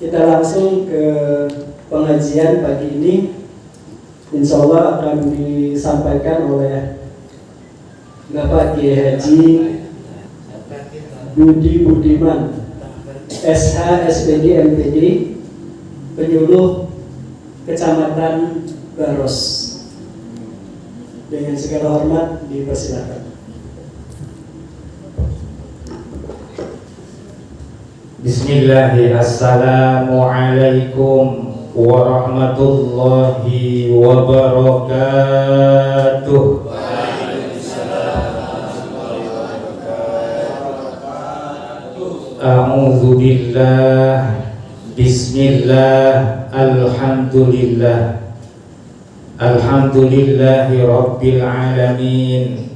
Kita langsung ke pengajian pagi ini. Insya Allah akan disampaikan oleh Bapak Kiai Haji Budi Budiman, SH, SPD, MPD, penyuluh Kecamatan Baros. Dengan segala hormat dipersilakan. Bismillahirrahmanirrahim. Assalamualaikum warahmatullahi wabarakatuh. A'udzu billah. Bismillah. Alhamdulillah. Alhamdulillahi rabbil alamin.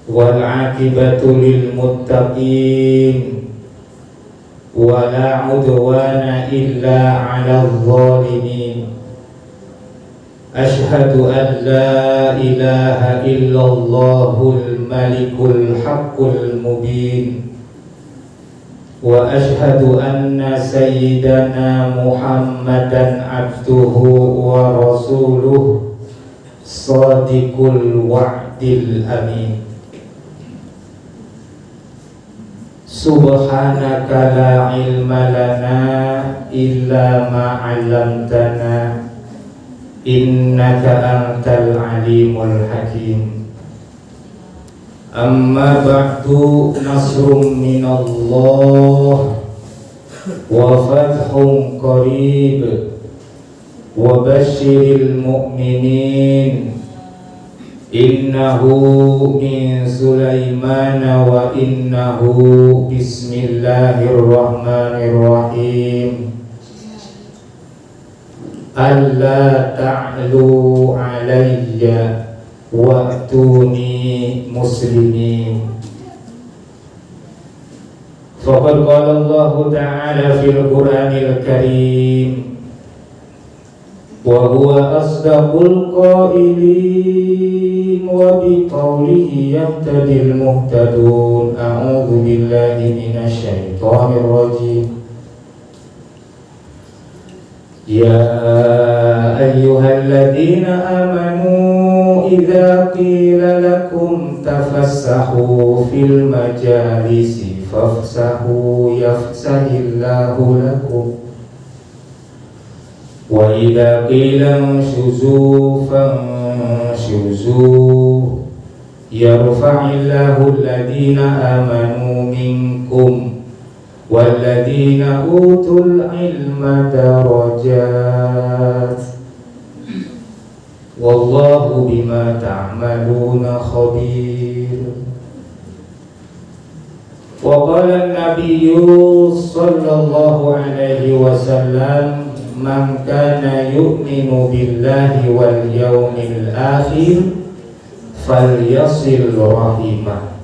Wal 'aqibatu lil muttaqin. Wala udwana illa 'alal zalimin. Asyhadu an la ilaha illallahul malikul haqqul mubin. Wa asyhadu anna sayyidana Muhammadan abduhu wa rasuluh shadiqul wa'dil amin. Subhanaka la ilma lana illa ma 'allamtana innaka antal alimul hakim. Amma ba'du, nasrum minallah wa fathun qarib wa basyiril mu'minin. Innahu min Sulaiman wa innahu bismillahirrahmanirrahim. Alla ta'lu alayya wa'tuni muslimin. Faqad qala Allah ta'ala fil Qur'anil Karim, wa huwa asdaqul qailin wa bi qawlihi yahtadil muhtadun. A'udzu billahi minasy syaithanir rajim. Ya ayyuhalladzina amanu idza qila lakum tafassahu fil majalisi fafsahu yafsahillahu lakum. Wa idza qila inshuzu fanshuzu yarfa'illahu alladhina amanu minkum walladhina utul ilma darajat. Wallahu bima ta'maluna khabir. Wa qala an-nabiyyu sallallahu alaihi wasallam, man kana yu'minu billahi wal yawmil akhir falyasil rahimah.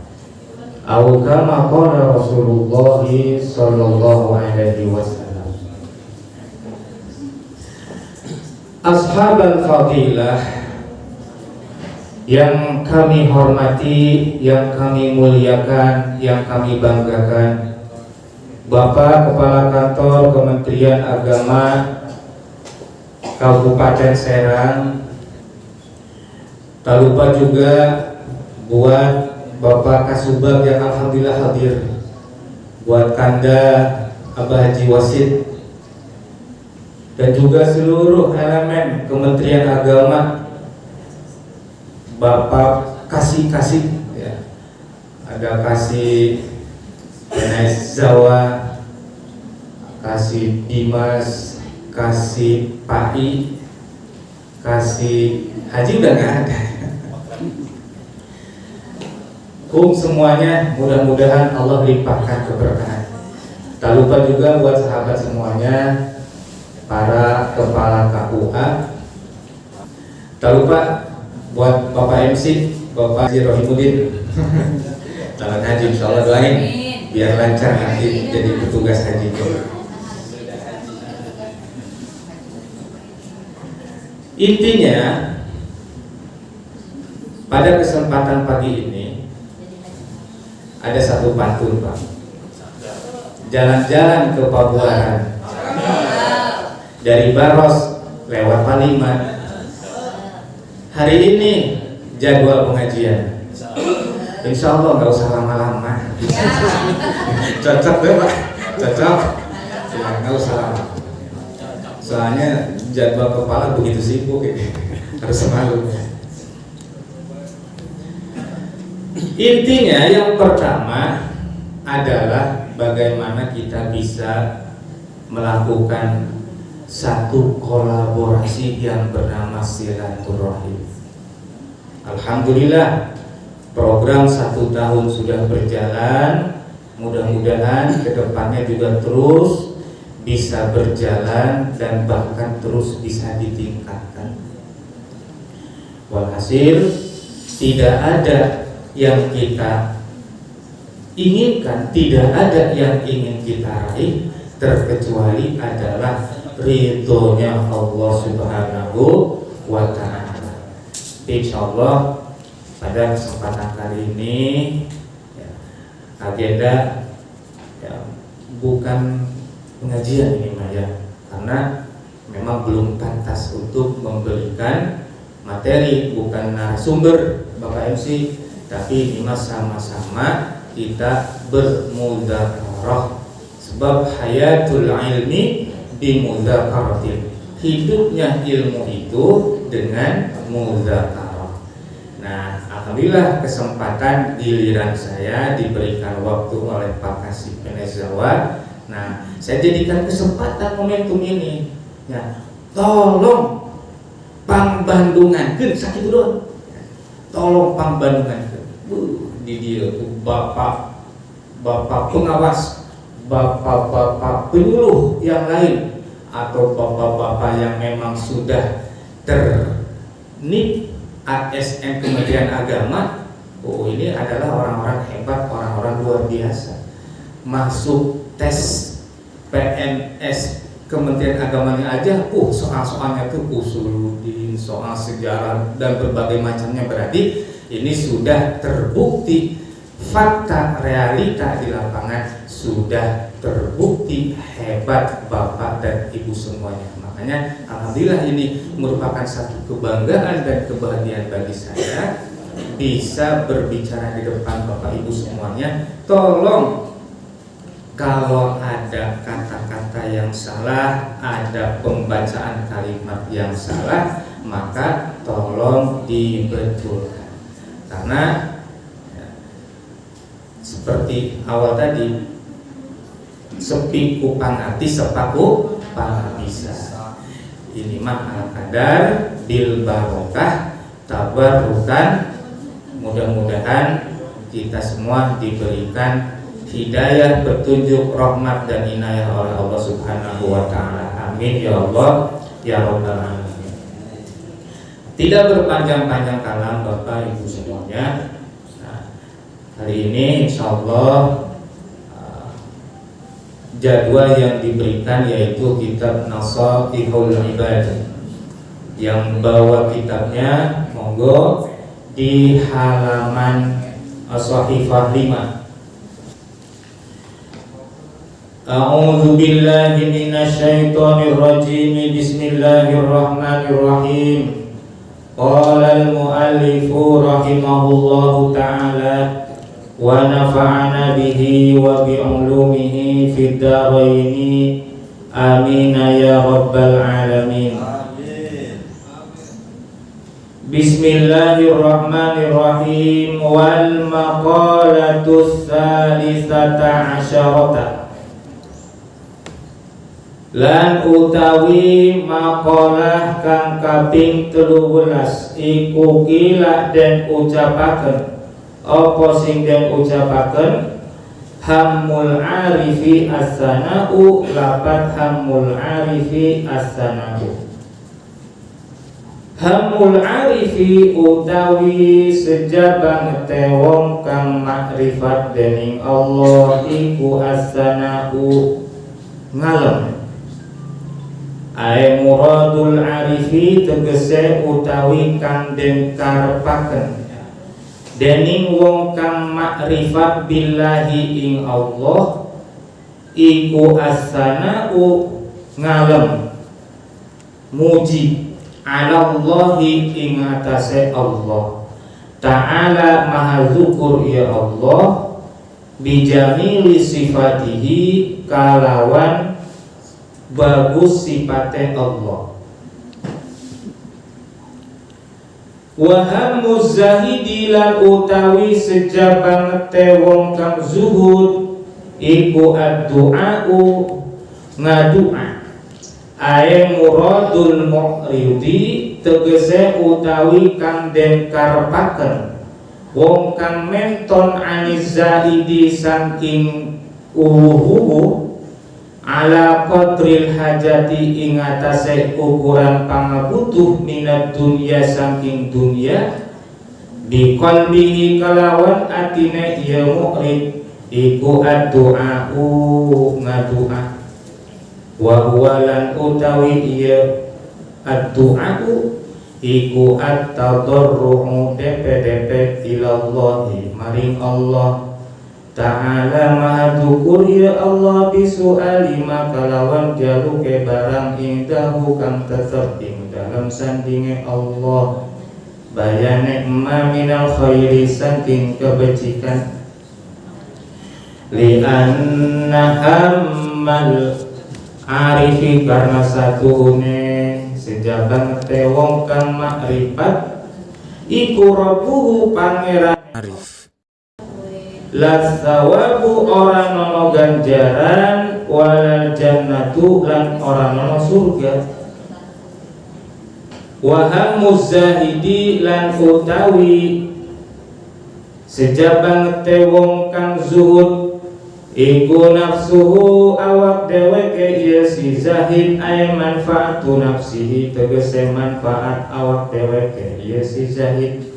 Atau kama qala Rasulullah sallallahu alaihi wasallam. Ashabal fadilah yang kami hormati, yang kami muliakan, yang kami banggakan, Bapak Kepala Kantor Kementerian Agama Kabupaten Serang. Tak lupa juga buat Bapak Kasubag yang alhamdulillah hadir, buat Kanda Abah Haji Wasid, dan juga seluruh elemen Kementerian Agama. Bapak kasih ya. Ada kasih Benes Zawa, kasih Dimas, kasih Pai, kasih Haji udah nggak ada. Semuanya mudah-mudahan Allah limpahkan keberkahan. Tak lupa juga buat sahabat semuanya, para kepala KUA. Tak lupa buat Bapak MC, Bapak Haji Rohimuddin. Calon haji, insya Allah doain biar lancar nanti jadi petugas haji. Intinya pada kesempatan pagi ini ada satu pantun, Pak. jalan-jalan ke Pabuaran, dari Baros lewat Paliman. Hari ini jadwal pengajian, insya Allah nggak usah lama-lama. Cocok deh Pak, cocok ya, nggak usah lama, soalnya jadwal kepala begitu sibuk ini, harus semalu. Intinya yang pertama adalah bagaimana kita bisa melakukan satu kolaborasi yang bernama silaturahim. Alhamdulillah, program 1 tahun sudah berjalan. Mudah-mudahan kedepannya juga terus bisa berjalan dan bahkan terus bisa ditingkatkan. Walhasil, tidak ada yang kita inginkan, tidak ada yang ingin kita raih terkecuali adalah ridhonya Allah Subhanahu wa Ta'ala. Insyaallah pada kesempatan kali ini ya, agenda ya, bukan pengajian ini Maya, karena memang belum pantas untuk memberikan materi, bukan narasumber Bapak MC, tapi ini sama-sama kita bermudzakarah, sebab hayatul ilmi bimudzakarah, hidupnya ilmu itu dengan mudzakarah. Nah, alhamdulillah kesempatan giliran saya diberikan waktu oleh Pak Kasih Penezawa. Nah, saya jadikan kesempatan momentum ini ya, tolong pang Bandungankeun sakitu doang. Tolong pang Bandungankeun. Di dia bapak pengawas, bapak penyuluh yang lain, atau bapak-bapak yang memang sudah ternik ASN Kementerian Agama. Oh, ini adalah orang-orang hebat, orang-orang luar biasa. Masuk tes PNS Kementerian Agamanya aja, soal-soalnya tuh usuluddin, soal sejarah dan berbagai macamnya. Berarti ini sudah terbukti, fakta realita di lapangan sudah terbukti hebat Bapak dan Ibu semuanya. Makanya alhamdulillah ini merupakan satu kebanggaan dan kebahagiaan bagi saya bisa berbicara di depan Bapak Ibu semuanya. Tolong, kalau ada kata-kata yang salah, ada pembacaan kalimat yang salah, maka tolong dibetulkan. Karena ya, seperti awal tadi, sepi kupang arti sepaku bisa. Ini mah al-qadar bil barokah tabarukan. Mudah-mudahan kita semua diberikan hidayah, petunjuk, rahmat dan inayah oleh Allah Subhanahu wa Ta'ala. Amin ya Allah ya Rabbal alamin. Tidak berpanjang-panjang kalam Bapak Ibu semuanya. Nah, hari ini insya Allah jadwal yang diberikan yaitu kitab Nasaihul Ibad. Yang bawa kitabnya monggo di halaman Shahifah 5. A'udzu billahi minasyaitonir rajim. Bismillahirrahmanirrahim. Qala al-muallifu rahimahullahu ta'ala wa nafa'ana bihi wa bi'ulumihi fid dharaini amin ya rabbal alamin. Bismillahirrahmanirrahim. Wal maqalatus salisata asyarata, lan utawi makalah kang kaping 13 iku kila den ucapaken. Apa sing den ucapaken? Hammul arifi as-sana'u, lapat hammul arifi as-sana'u. Hammul arifi utawi sejabang tewong kang makrifat dening Allah iku as-sana'u ngalem. Ai muradul arifi tegese utawi kang den karepaken dening wong kang makrifat billahi ing Allah iku as-sana'u ngalem muji ala Allahi ing atase Allah ta'ala maha zukur ya Allah bijamili sifatihi kalawan bagus sifate Allah. Wahamu zahidi lan utawi sejabangete wong kang zuhud iku ad-du'a'u ngadu'a ae muradul mu'ridi tegese utawi kang den karepaken wong kang menton aniz zahidi saking uwuh ala qadril hajati ing atase ukuran pangabutuh minat dunya saking dunya bi qalbihi kalawan atine ya mu'rid iku ad-du'a'u ngadu'a wa huwa lan utawi iya ad-du'a'u iku at-tadarru'u depe-depe ilallahi maring Allah ta'ala maha dukur ya Allah bisu'ali makalawan jaluke barang indahu kang tetep ing dalam sandinge Allah bayane emma minal khairi saking kebajikan li anna hammal arifi karena satuhune sejabang tewong kang makrifat iku rabbuhu pangeran arif lasawabu orang nono ganjaran walal jannatu lan orang nono surga waham muzahidi lan utawi sejabang tewong kang zuhud iku nafsuhu awak dheweke ya si zahid ay manfaatu nafsihi tegese manfaat awak dheweke ya si zahid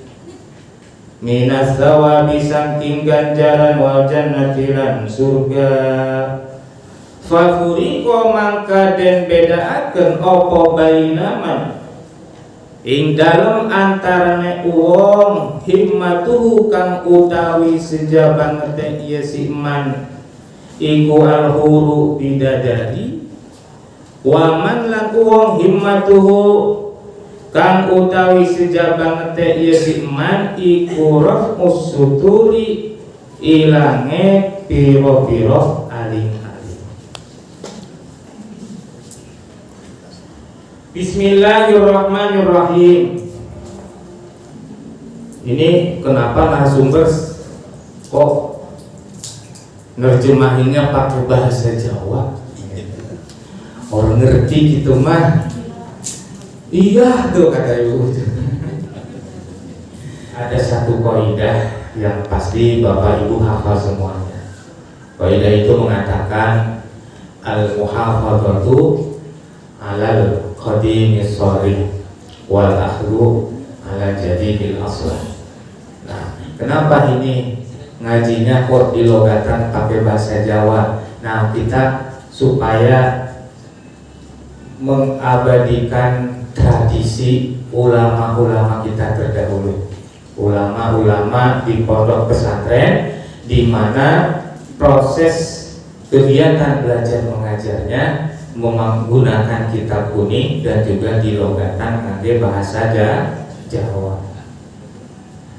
minas thawabi saking ganjaran wal jannati lan surga fafuriko mangka den bedaaken opo bainaman ing dalem antarane wong himmatuhu kang utawi sejabangete ieu si iman iku alhuru bidadari waman lan wong himmatuhu kang utawi sejabangete ieu si iman iku raf'us suturi ilange piro-piro aling-aling. Bismillahirrahmanirrahim. Ini kenapa narasumber kok nerjemahinnya pakai bahasa Jawa? Orang ngerti gitu mah. Iya tuh kata ibu. Ada satu kaidah yang pasti bapak ibu hafal semuanya. Kaidah itu mengatakan al-muhafadzatu alal qadimis sharih wal akhdhu ala jadidil aslah. Nah, kenapa ini ngajinya kok dilogatan pakai bahasa Jawa? Nah, kita supaya mengabadikan tradisi ulama-ulama kita terdahulu, ulama-ulama di pondok pesantren, di mana proses kegiatan belajar mengajarnya menggunakan kitab kuning dan juga dilogatan ngangge bahasa Jawa.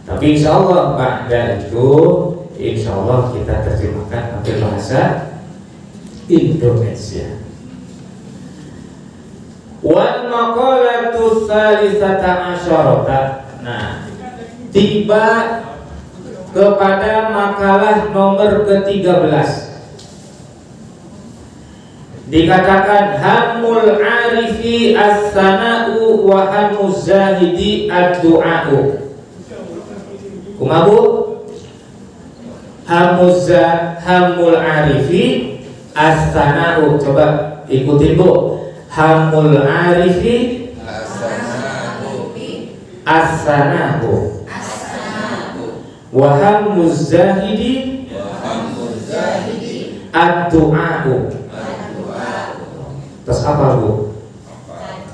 Tapi insya Allah Pak dan itu insya Allah kita terjemahkan pakai bahasa Indonesia. Wal maqalatu tsalitsata asyarata. Nah, tiba kepada makalah nomor ke-13. Dikatakan hamul arifi as-sana'u wa hamuz zahidi ad-du'a'u. Kumabu? Hamul arifi as-sana'u. Coba ikutin Bu. Hamul arifi as-sana'u wa hamuz zahidi ad-du'a'u. Terus apa Bu?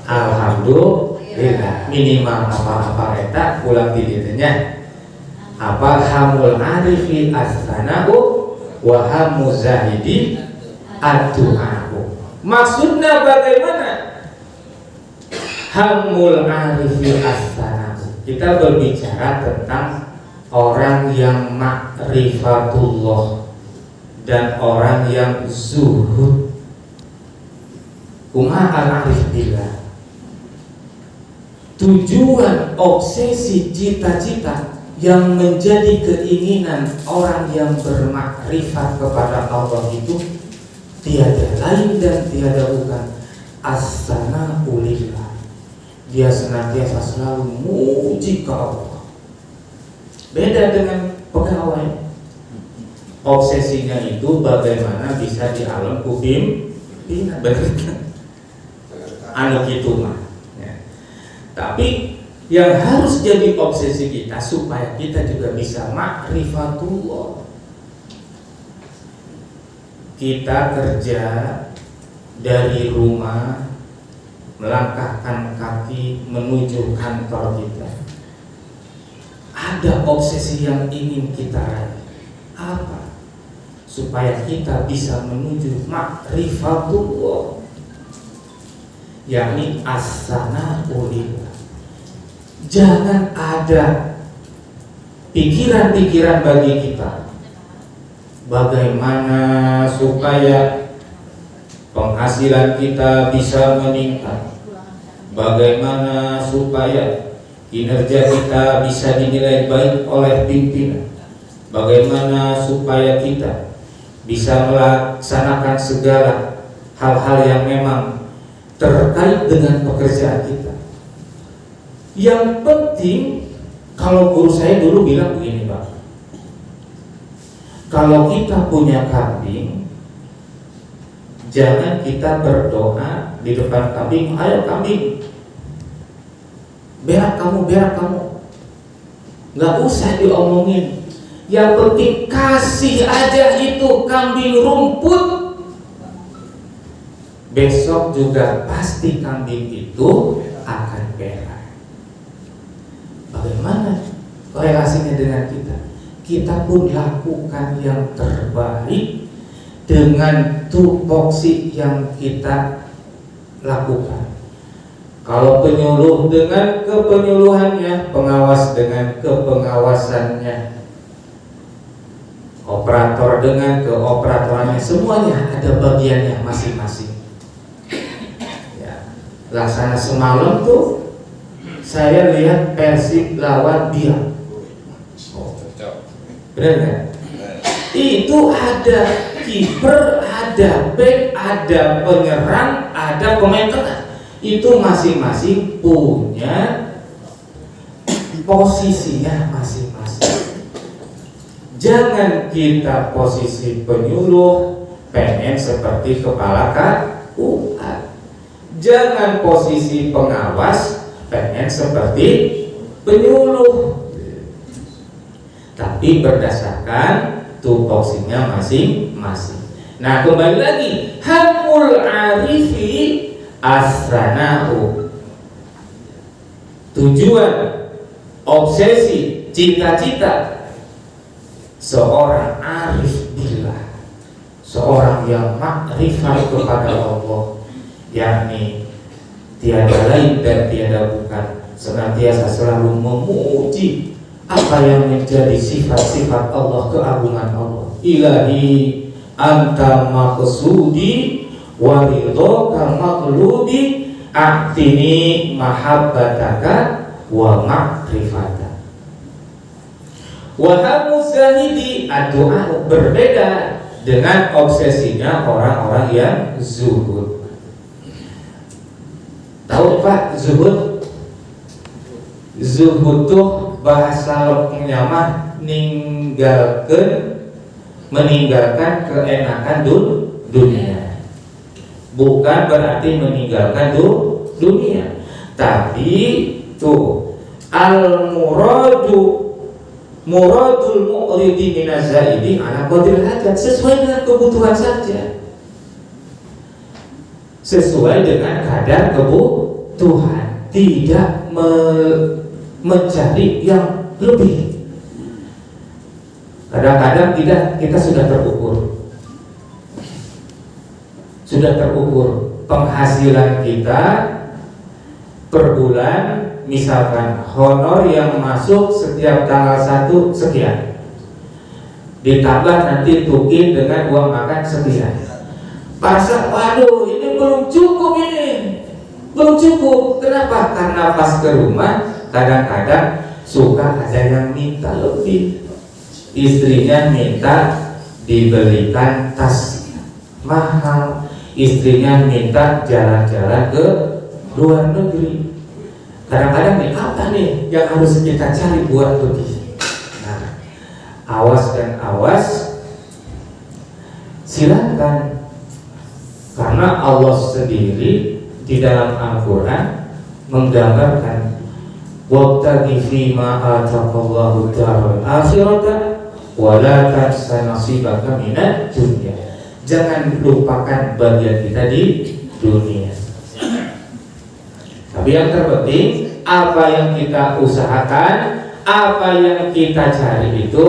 Alhamdulillah. Minimal apa-apa eta ulang diditnya. Apa hamul arifi as-sana'u wa hamuz zahidi ad-du'a'u. Maksudnya bagaimana? Hamul arifi as-sana'u. Kita berbicara tentang orang yang ma'rifatullah dan orang yang zuhud. Kumaha al-arif billah. Tujuan, obsesi, cita-cita yang menjadi keinginan orang yang bermakrifat kepada Allah itu tiada lain dan tiada bukan as-sana'u lillah. Dia senantiasa selalu muji ke Allah. Beda dengan pegawai. Obsesinya itu bagaimana bisa di alam kubim benar anu gitu mah ya. Tapi yang harus jadi obsesi kita supaya kita juga bisa ma'rifatullah. Kita kerja dari rumah, melangkahkan kaki menuju kantor kita, ada obsesi yang ingin kita raih. Apa? Supaya kita bisa menuju ma'rifatullah, yakni as-sana'u lillah. Jangan ada pikiran-pikiran bagi kita bagaimana supaya penghasilan kita bisa meningkat, bagaimana supaya kinerja kita bisa dinilai baik oleh pimpinan, bagaimana supaya kita bisa melaksanakan segala hal-hal yang memang terkait dengan pekerjaan kita. Yang penting, kalau guru saya dulu bilang begini Pak, kalau kita punya kambing, jangan kita berdoa di depan kambing, ayo kambing, berak kamu, nggak usah diomongin. Yang penting kasih aja itu kambing rumput. Besok juga pasti kambing itu akan berak. Bagaimana korelasinya dengan kita? Kita pun lakukan yang terbaik dengan tupoksi yang kita lakukan. Kalau penyuluh dengan kepenyuluhannya, pengawas dengan kepengawasannya, operator dengan keoperatorannya, semuanya ada bagiannya masing-masing. Ya, laksana semalam tuh saya lihat Persib lawan Biak. Benar nggak? Itu ada kiper, ada back, ada penyerang, ada pemain tengah. Itu masing-masing punya posisinya masing-masing. Jangan kita posisi penyuluh pengen seperti kepala KUA. Jangan posisi pengawas pengen seperti penyuluh. Tapi berdasarkan tupoksinya masing-masing. Nah, kembali lagi, hamul arifi as-sana'u. Tujuan, obsesi, cita-cita seorang arif billah, seorang yang makrifat kepada Allah, yakni tiada lain dan tiada bukan, senantiasa selalu memuji apa yang menjadi sifat-sifat Allah, keagungan Allah. Ilahi anta maqsudi wa ridhaka maqludi a'tini mahabbataka wa ma'rifataka. Wa hamu zahidi ad-du'a, berbeda dengan obsesinya orang-orang yang zuhud. Tahu Pak zuhud? Zuhud tuh bahasa loknya mah meninggalkan keenakan dunia. Bukan berarti meninggalkan dunia, tapi tuh muradul mu'ridi minaz zaidi ala qadril hajat, sesuai dengan kebutuhan saja, sesuai dengan kadar kebutuhan, tidak mencari yang lebih. Kadang-kadang kita sudah terukur. sudah terukur penghasilan kita per bulan, misalkan honor yang masuk setiap tanggal 1 sekian, ditambah nanti tukin dengan uang makan sekian. Parasa, waduh ini belum cukup, ini belum cukup. Kenapa? Karena pas ke rumah kadang-kadang suka ada yang minta lebih. Istrinya minta dibelikan tas mahal, istrinya minta jalan-jalan ke luar negeri. Kadang-kadang nih, apa nih yang harus kita cari buat lebih? Nah, awas dan awas, silakan, karena Allah sendiri di dalam Al-Quran menggambarkan wabtaghi fima ataqallahu daral akhirata wala tansa nasibaka minad dunya. Jangan lupakan bagian kita di dunia. Tapi yang terpenting, apa yang kita usahakan, apa yang kita cari itu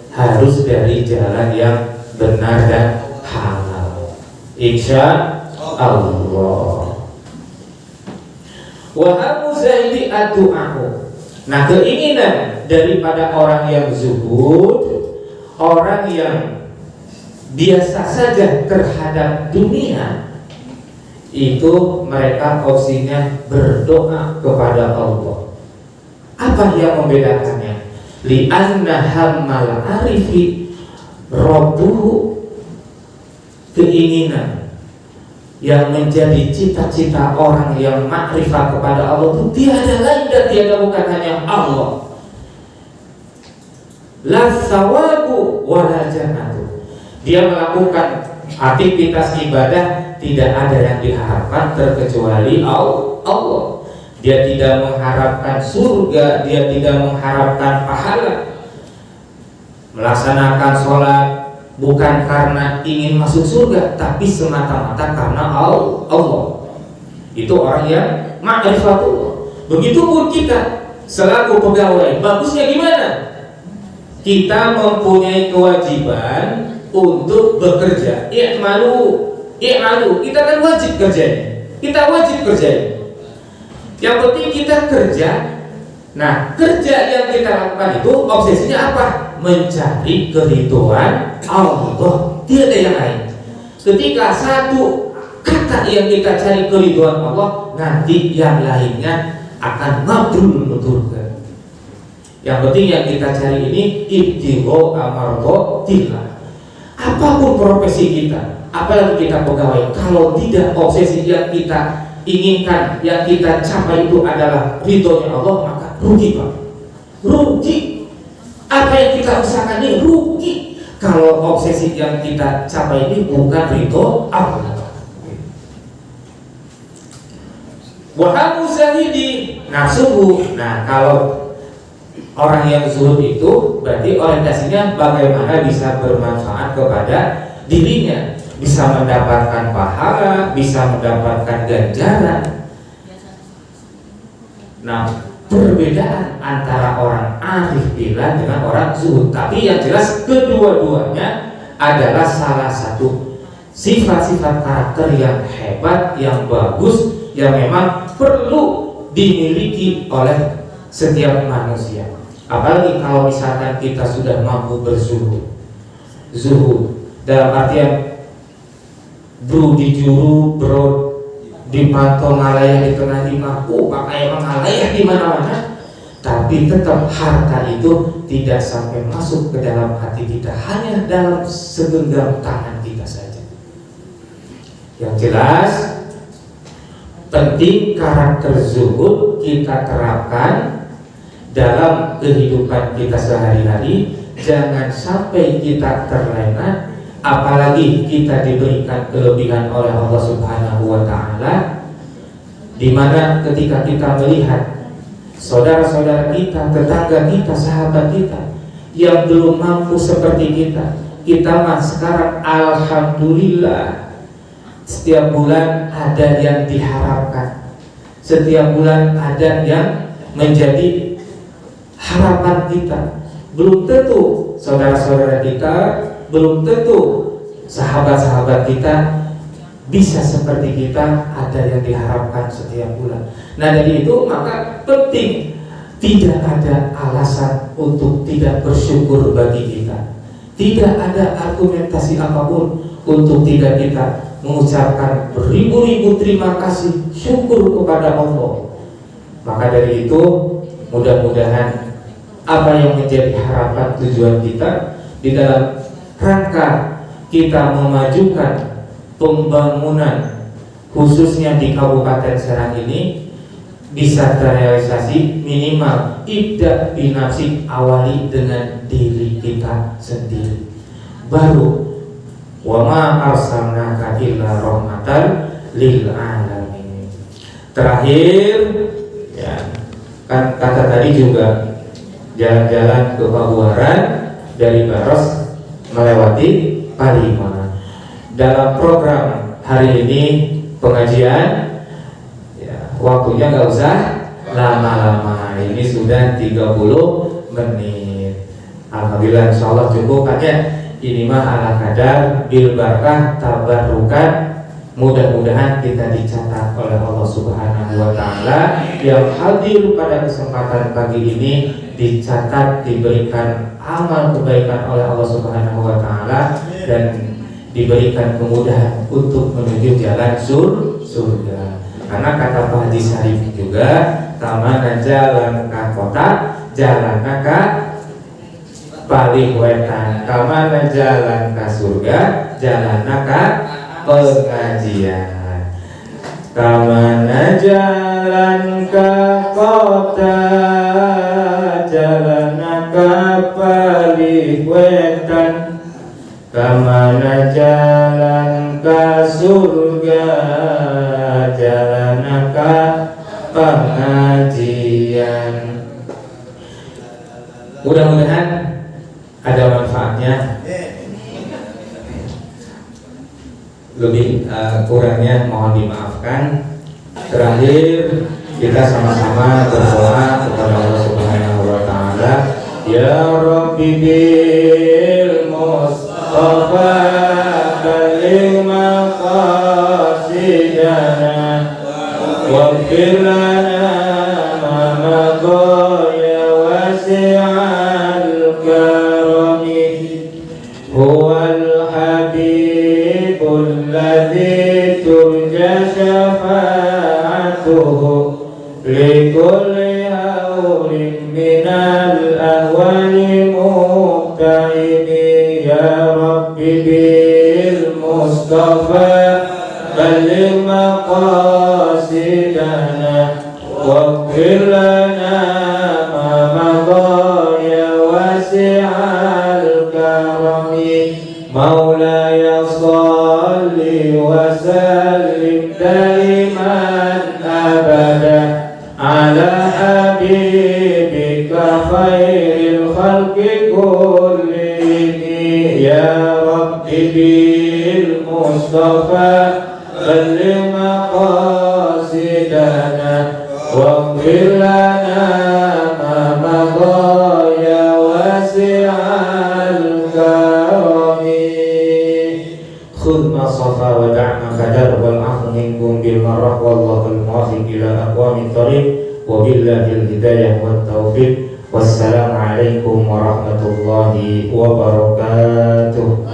harus dari jalan yang benar dan halal, insya Allah. Wahamu zaidi adu'ahu. Nah, keinginan daripada orang yang zuhud, orang yang biasa saja terhadap dunia, itu mereka opsinya berdoa kepada Allah. Apa yang membedakannya? Li'anna hammal arifi rabbuhu, keinginan yang menjadi cita-cita orang yang makrifat kepada Allah itu tiada lain dan tiada bukan hanya Allah. La sawabu wala jannatu. Dia melakukan aktivitas ibadah, tidak ada yang diharapkan terkecuali Allah. Dia tidak mengharapkan surga, dia tidak mengharapkan pahala. Melaksanakan sholat bukan karena ingin masuk surga, tapi semata-mata karena Allah. Itu orang yang ma'rifatullah. Begitupun kita selaku pegawai, bagusnya gimana? Kita mempunyai kewajiban untuk bekerja. I'malu, kita kan wajib kerjanya. Yang penting kita kerja. Nah, kerja yang kita lakukan itu obsesinya apa? Mencari keridhaan Allah, tidak ada yang lain. Ketika satu kata yang kita cari keridhaan Allah, nanti yang lainnya akan mabrur. Yang penting yang kita cari ini ibtigho amardotillah. Apapun profesi kita, apalagi kita pegawai, kalau tidak obsesi yang kita inginkan, yang kita capai itu adalah ridhonya Allah, maka rugi, Pak. Rugi. Apa yang kita usahakan ini rugi kalau obsesi yang kita capai ini bukan ridho Allah. Wahamu zahidi nafsuhu. Nah, kalau orang yang zuhud itu berarti orientasinya bagaimana bisa bermanfaat kepada dirinya, bisa mendapatkan pahala, bisa mendapatkan ganjaran. Nah, perbedaan antara orang arif billah dengan orang zuhud, tapi yang jelas kedua-duanya adalah salah satu sifat-sifat karakter yang hebat, yang bagus, yang memang perlu dimiliki oleh setiap manusia. Apalagi kalau misalkan kita sudah mampu berzuhud. Zuhud dalam artian bro di juru, bro dipantau ngalayak di tengah lima, maka emang ngalayak di mana-mana. Tapi tetap harta itu tidak sampai masuk ke dalam hati kita, hanya dalam segenggam tangan kita saja. Yang jelas, penting karakter zuhud kita terapkan dalam kehidupan kita sehari-hari. Jangan sampai kita terlena, apalagi kita diberikan kelebihan oleh Allah Subhanahu wa Ta'ala, di mana ketika kita melihat saudara-saudara kita, tetangga kita, sahabat kita yang belum mampu seperti kita mah sekarang alhamdulillah setiap bulan ada yang diharapkan, setiap bulan ada yang menjadi harapan kita. Belum tentu saudara-saudara kita, belum tentu sahabat-sahabat kita bisa seperti kita, ada yang diharapkan setiap bulan. Nah dari itu maka penting, tidak ada alasan untuk tidak bersyukur bagi kita. Tidak ada argumentasi apapun untuk tidak kita mengucapkan beribu-ribu terima kasih, syukur kepada Allah. Maka dari itu mudah-mudahan apa yang menjadi harapan tujuan kita di dalam rangka kita memajukan pembangunan khususnya di Kabupaten Serang ini bisa terrealisasi minimal ibda binafsi, awali dengan diri kita sendiri, baru wa ma arsalnaka illa rahmatan lil alamin. Terakhir ya, kan kata tadi juga jalan-jalan ke Pabuaran dari Baros melewati Palimanan. Dalam program hari ini pengajian ya, waktunya nggak usah lama-lama, ini sudah 30 menit. Alhamdulillah, insya Allah cukup. Hanya ini mah ala kadar bil barakah tabarukan. Mudah-mudahan kita dicatat oleh Allah Subhanahu wa Ta'ala. Yang hadir pada kesempatan pagi ini dicatat, diberikan amal kebaikan oleh Allah Subhanahu wa Ta'ala, dan diberikan kemudahan untuk menuju jalan surga. Karena kata Pak Haji Syarif juga, kamana jalan ka kota, jalan ka paling wetan, kamana jalan ka surga, jalan ka pengajian. Kamana jalan ka kota, jalan ka paling wetan, kamana jalan ka surga, jalan ka pengajian. Mudah-mudahan ada manfaatnya. Lebih kurangnya mohon dimaafkan. Terakhir kita sama-sama berdoa kepada Allah Subhanahu wa Ta'ala. Ya Rabbi bil Mustafa baligh maqasidana waghfir lana ma madha ya wasi'al karami huwal habibul ladzi turja syafa'atuhu likulli hawlin minal ahwali muqtaimi. Ya Rabbi bil Mustafa baligh maqasidana waghfir lana ma madha ya wasi'al karami. Maulaya shalli wa sallim daiman abada ala habibika khairil khalqi kullihim. Ya Rabbi bil Mustafa baligh maqasidana waghfir lana ma madha ya wasi'al karami. Khudh ma safa wa da'ma kadar wal afu minkum bil marrah wallahul muwaffiq ila aqwamit thariq wa billahil hidayah wat taufiq. Wassalamu alaikum warahmatullahi wabarakatuh.